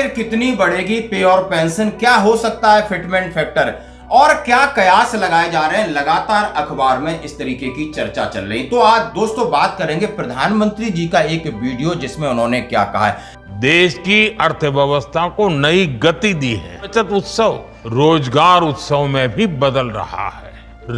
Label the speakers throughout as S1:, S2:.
S1: आखिर कितनी बढ़ेगी पे और पेंशन, क्या हो सकता है फिटमेंट फैक्टर, और क्या कयास लगाए जा रहे हैं। लगातार अखबार में इस तरीके की चर्चा चल रही। तो आज दोस्तों बात करेंगे प्रधानमंत्री जी का एक वीडियो जिसमें उन्होंने क्या कहा है।
S2: देश की अर्थव्यवस्था को नई गति दी है। बचत उत्सव रोजगार उत्सव में भी बदल रहा है।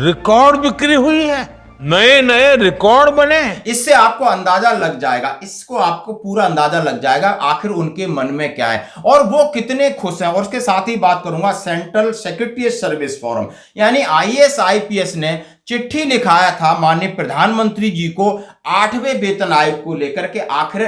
S2: रिकॉर्ड बिक्री हुई है, नए नए रिकॉर्ड बने।
S1: इससे आपको अंदाजा लग जाएगा, आपको पूरा अंदाजा लग जाएगा आखिर उनके मन में क्या है और वो कितने खुश हैं। और उसके साथ ही बात करूंगा सेंट्रल सेक्रेटरीज सर्विस फोरम यानी आईएएस आईपीएस ने चिट्ठी लिखाया था माननीय प्रधानमंत्री जी को 8वें वेतन आयोग को लेकर के। आखिर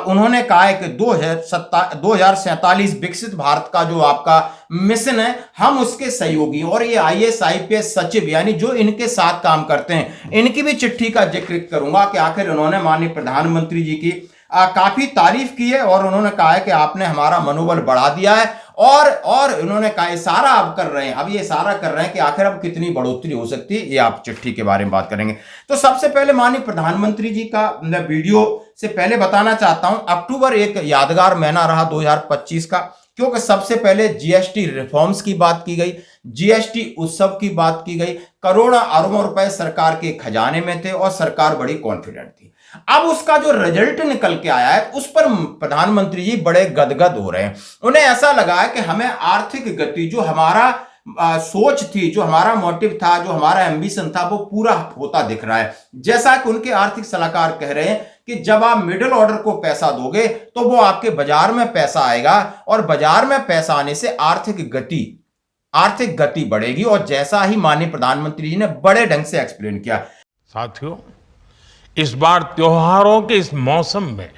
S1: उन्होंने कहा है कि 2047 विकसित भारत का जो आपका मिशन है, हम उसके सहयोगी। और ये आईएएस आईपीएस सचिव यानी जो इनके साथ काम करते हैं, इनकी भी चिट्ठी का जिक्र करूंगा कि आखिर उन्होंने माननीय प्रधानमंत्री जी की काफी तारीफ की है और उन्होंने कहा है कि आपने हमारा मनोबल बढ़ा दिया है। और उन्होंने कहा इशारा आप कर रहे हैं, अब ये इशारा कर रहे हैं कि आखिर अब कितनी बढ़ोतरी हो सकती है, ये आप चिट्ठी के बारे में बात करेंगे। तो सबसे पहले माननीय प्रधानमंत्री जी का वीडियो से पहले बताना चाहता हूं, अक्टूबर एक यादगार महीना रहा 2025 का, क्योंकि सबसे पहले जीएसटी रिफॉर्म्स की बात की गई, जीएसटी उत्सव की बात की गई। करोड़ों अरबों रुपए सरकार के खजाने में थे और सरकार बड़ी कॉन्फिडेंट थी। अब उसका जो रिजल्ट निकल के आया है उस पर प्रधानमंत्री जी बड़े गदगद हो रहे हैं। उन्हें ऐसा लगा है कि हमें आर्थिक गति, जो हमारा सोच थी, जो हमारा मोटिव था, जो हमारा एम्बिशन था, वो पूरा होता दिख रहा है। जैसा कि उनके आर्थिक सलाहकार कह रहे हैं कि जब आप मिडिल ऑर्डर को पैसा दोगे तो वो आपके बाजार में पैसा आएगा और बाजार में पैसा आने से आर्थिक गति बढ़ेगी। और जैसा ही माननीय प्रधानमंत्री जी ने बड़े ढंग से एक्सप्लेन किया।
S2: साथियों, इस बार त्योहारों के इस मौसम में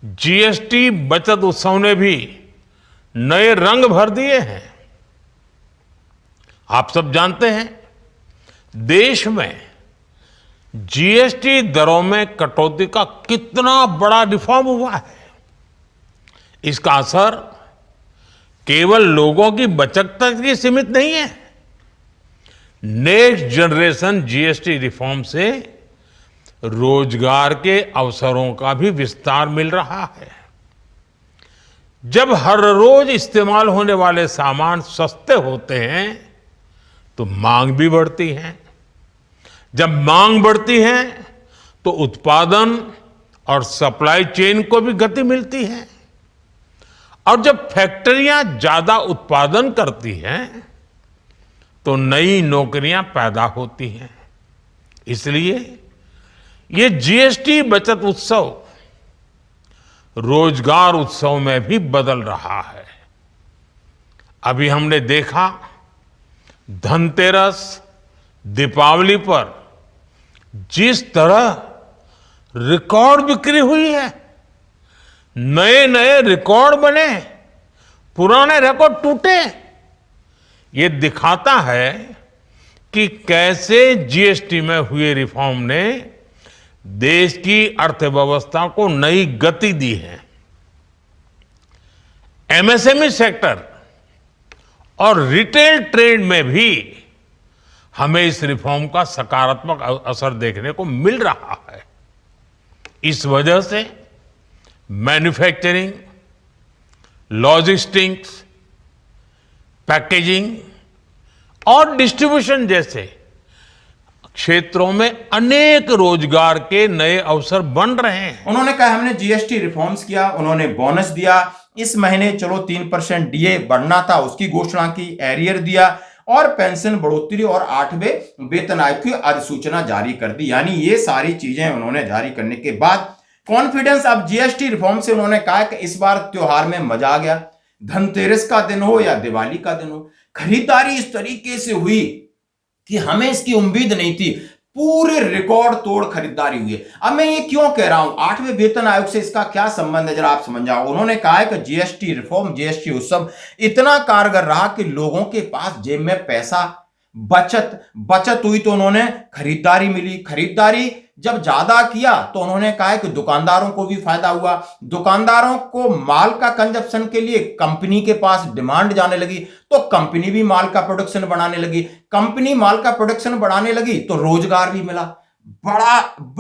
S2: जीएसटी बचत उत्सव ने भी नए रंग भर दिए हैं। आप सब जानते हैं, देश में जीएसटी दरों में कटौती का कितना बड़ा रिफॉर्म हुआ है। इसका असर केवल लोगों की बचत तक ही सीमित नहीं है। नेक्स्ट जनरेशन जीएसटी रिफॉर्म से रोजगार के अवसरों का भी विस्तार मिल रहा है। जब हर रोज इस्तेमाल होने वाले सामान सस्ते होते हैं तो मांग भी बढ़ती है। जब मांग बढ़ती है तो उत्पादन और सप्लाई चेन को भी गति मिलती है। और जब फैक्ट्रियां ज्यादा उत्पादन करती हैं तो नई नौकरियां पैदा होती हैं। इसलिए ये जीएसटी बचत उत्सव रोजगार उत्सव में भी बदल रहा है। अभी हमने देखा धनतेरस, दीपावली पर जिस तरह रिकॉर्ड बिक्री हुई है, नए नए रिकॉर्ड बने, पुराने रिकॉर्ड टूटे। ये दिखाता है कि कैसे जीएसटी में हुए रिफॉर्म ने देश की अर्थव्यवस्था को नई गति दी है। एमएसएमई सेक्टर और रिटेल ट्रेड में भी हमें इस रिफॉर्म का सकारात्मक असर देखने को मिल रहा है। इस वजह से मैन्युफैक्चरिंग, लॉजिस्टिक्स, पैकेजिंग और डिस्ट्रीब्यूशन जैसे क्षेत्रों में अनेक रोजगार के नए अवसर बन रहे हैं।
S1: उन्होंने कहा हमने जीएसटी रिफॉर्म्स किया, उन्होंने बोनस दिया, इस महीने चलो 3% डीए बढ़ना था उसकी घोषणा की, एरियर दिया और पेंशन बढ़ोतरी और 8वें वेतन आयोग की अधिसूचना जारी कर दी। यानी ये सारी चीजें उन्होंने जारी करने के बाद कॉन्फिडेंस, अब जीएसटी रिफॉर्म से उन्होंने कहा कि इस बार त्योहार में मजा आ गया। धनतेरस का दिन हो या दिवाली का दिन हो, खरीदारी इस तरीके से हुई कि हमें इसकी उम्मीद नहीं थी। पूरे रिकॉर्ड तोड़ खरीदारी हुई है। अब मैं ये क्यों कह रहा हूं, 8वें वेतन आयोग से इसका क्या संबंध है, जरा आप समझ जाओ। उन्होंने कहा है कि जीएसटी रिफॉर्म, जीएसटी उत्सव इतना कारगर रहा कि लोगों के पास जेब में पैसा बचत हुई तो उन्होंने खरीदारी मिली। खरीदारी जब ज्यादा किया तो उन्होंने कहा कि दुकानदारों को भी फायदा हुआ। दुकानदारों को माल का कंजप्शन के लिए कंपनी के पास डिमांड जाने लगी तो कंपनी भी माल का प्रोडक्शन बढ़ाने लगी। कंपनी माल का प्रोडक्शन बढ़ाने लगी तो रोजगार भी मिला। बड़ा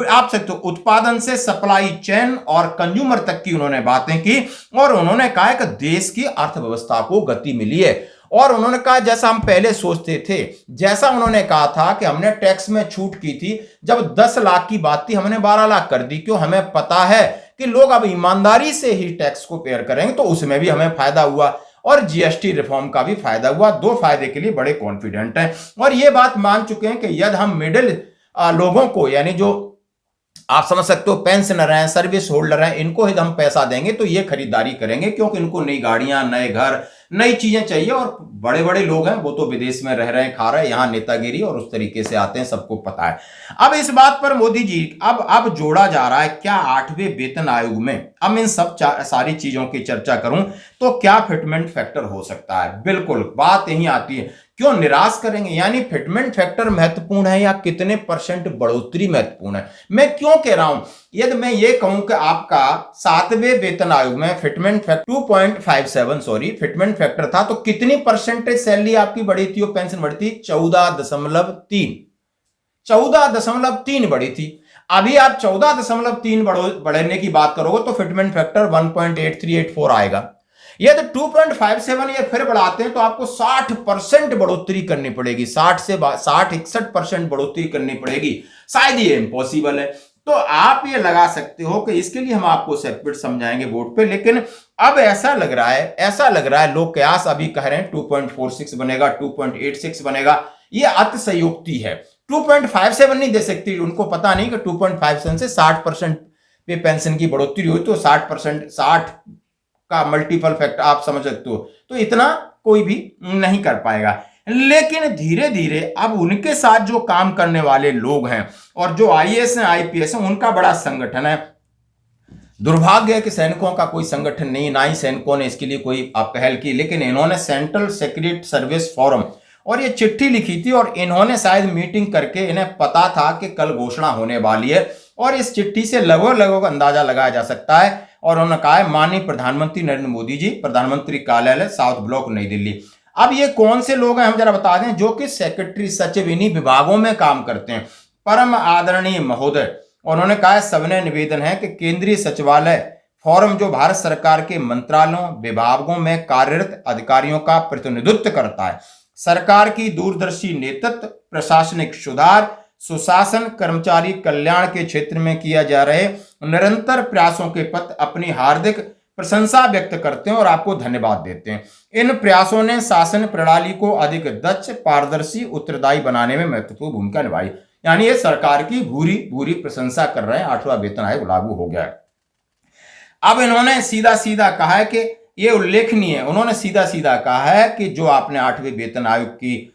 S1: आप सकते हो उत्पादन से सप्लाई चेन और कंज्यूमर तक की उन्होंने बातें की और उन्होंने कहा कि देश की अर्थव्यवस्था को गति मिली है। और उन्होंने कहा जैसा हम पहले सोचते थे, जैसा उन्होंने कहा था कि हमने टैक्स में छूट की थी, जब 10 लाख की बात थी हमने 12 लाख कर दी, क्यों? हमें पता है कि लोग अब ईमानदारी से ही टैक्स को पेयर करेंगे, तो उसमें भी हमें फायदा हुआ और जीएसटी रिफॉर्म का भी फायदा हुआ। दो फायदे के लिए बड़े कॉन्फिडेंट हैं और यह बात मान चुके हैं कि यदि हम मिडिल लोगों को, यानी जो आप समझ सकते हो पेंशनर हैं, सर्विस होल्डर हैं, इनको यदि हम पैसा देंगे तो ये खरीदारी करेंगे, क्योंकि इनको नई गाड़ियां, नए घर, नई चीजें चाहिए। और बड़े बड़े लोग हैं वो तो विदेश में रह रहे हैं, खा रहे हैं, यहां नेतागिरी और उस तरीके से आते हैं, सबको पता है। अब इस बात पर मोदी जी अब जोड़ा जा रहा है क्या 8वें वेतन आयोग में, अब इन सब सारी चीजों की चर्चा करूं तो क्या फिटमेंट फैक्टर हो सकता है। बिल्कुल बात यही आती है, क्यों निराश करेंगे, यानी फिटमेंट फैक्टर महत्वपूर्ण है या कितने परसेंट बढ़ोतरी महत्वपूर्ण है। मैं क्यों कह रहा हूं, यदि मैं ये कहूं कि आपका 7वें वेतन आयोग में फिटमेंट फैक्टर 2.57 फिटमेंट फैक्टर था, तो कितनी परसेंटेज सैलरी आपकी बढ़ी थी और पेंशन बढ़ी थी? 14.3 बढ़ी थी। अभी आप 14.3 बढ़ने की बात करोगे तो फिटमेंट फैक्टर 1.8384 आएगा। यदि 2.57 ये फिर बढ़ाते हैं तो आपको 60% बढ़ोतरी करनी पड़ेगी, 60 से 61% बढ़ोतरी करनी पड़ेगी। शायद ये इम्पॉसिबल है, तो आप ये लगा सकते हो कि इसके लिए हम आपको सेपरेट समझाएंगे बोर्ड पे, लेकिन अब ऐसा लग रहा है लोग कयास अभी कह रहे हैं 2.46 बनेगा, 2.86 बनेगा, ये अतिशयोक्ति है। 2.57 नहीं दे सकती, उनको पता नहीं कि 2.57 से 60% पे पेंशन की बढ़ोतरी हुई तो 60% 60 का मल्टीपल फैक्टर आप समझ सकते हो, तो इतना कोई भी नहीं कर पाएगा। लेकिन धीरे धीरे अब उनके साथ जो काम करने वाले लोग हैं और जो आईएएस हैं, आईपीएस हैं, उनका बड़ा संगठन है। दुर्भाग्य है कि सैनिकों का कोई संगठन नहीं, ना ही सैनिकों ने इसके लिए कोई पहल की, लेकिन इन्होंने सेंट्रल सेक्रेटरी सर्विस फोरम और ये चिट्ठी लिखी थी और इन्होंने शायद मीटिंग करके, इन्हें पता था कि कल घोषणा होने वाली है और इस चिट्ठी से लगभग अंदाजा लगाया जा सकता है। और उन्होंने कहा है माननीय प्रधानमंत्री नरेंद्र मोदी जी, प्रधानमंत्री कार्यालय साउथ ब्लॉक नई दिल्ली। अब ये कौन से लोग हैं हम जरा बता दें, जो कि सेक्रेटरी सचिव इन्हीं विभागों में काम करते हैं। परम आदरणीय महोदय, उन्होंने कहा सबने निवेदन है कि केंद्रीय सचिवालय फोरम जो भारत सरकार के मंत्रालयों, विभागों में कार्यरत अधिकारियों का प्रतिनिधित्व करता है, सरकार की दूरदर्शी नेतृत्व, प्रशासनिक सुधार, सुशासन, कर्मचारी कल्याण के क्षेत्र में किया जा रहे निरंतर प्रयासों के प्रति अपनी हार्दिक प्रशंसा व्यक्त करते हैं और आपको धन्यवाद देते हैं। इन प्रयासों ने शासन प्रणाली को अधिक दक्ष, पारदर्शी, उत्तरदायी बनाने में महत्वपूर्ण भूमिका निभाई। यानी ये सरकार की भूरी प्रशंसा कर रहे हैं। 8वां वेतन आयोग लागू हो गया है। अब इन्होंने सीधा सीधा कहा है कि ये उल्लेखनीय है, उन्होंने सीधा सीधा कहा है कि जो आपने 8वें वेतन आयोग की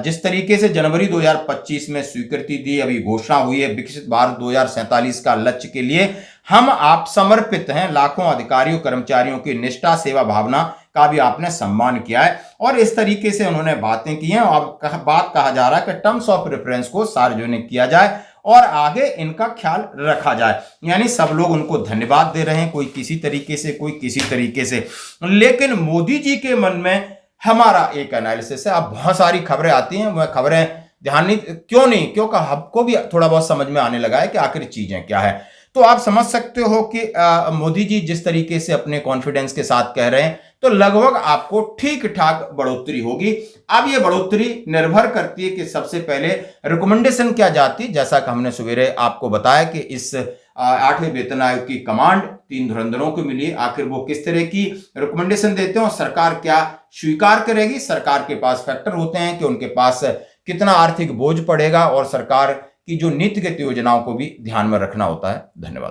S1: जिस तरीके से जनवरी 2025 में स्वीकृति दी, अभी घोषणा हुई है विकसित भारत 2047 का लक्ष्य के लिए हम आप समर्पित हैं। लाखों अधिकारियों कर्मचारियों की निष्ठा, सेवा भावना का भी आपने सम्मान किया है और इस तरीके से उन्होंने बातें की हैं। अब बात कहा जा रहा है कि टर्म्स ऑफ रेफरेंस को सार्वजनिक किया जाए और आगे इनका ख्याल रखा जाए। यानी सब लोग उनको धन्यवाद दे रहे हैं, कोई किसी तरीके से, कोई किसी तरीके से। लेकिन मोदी जी के मन में हमारा एक एनालिसिस है। अब बहुत सारी खबरें आती हैं, वह खबरें ध्यान नहीं, क्यों नहीं, क्योंकि हमको भी थोड़ा बहुत समझ में आने लगा है कि आखिर चीजें क्या है। तो आप समझ सकते हो कि मोदी जी जिस तरीके से अपने कॉन्फिडेंस के साथ कह रहे हैं, तो लगभग आपको ठीक ठाक बढ़ोतरी होगी। अब ये बढ़ोतरी निर्भर करती है कि सबसे पहले रिकमेंडेशन क्या जाती है, जैसा कि हमने सवेरे आपको बताया कि इस 8वें वेतन आयोग की कमांड 3 धुरंधरों को मिली। आखिर वो किस तरह की रिकमेंडेशन देते हैं और सरकार क्या स्वीकार करेगी। सरकार के पास फैक्टर होते हैं कि उनके पास कितना आर्थिक बोझ पड़ेगा और सरकार की जो नीतिगत योजनाओं को भी ध्यान में रखना होता है। धन्यवाद।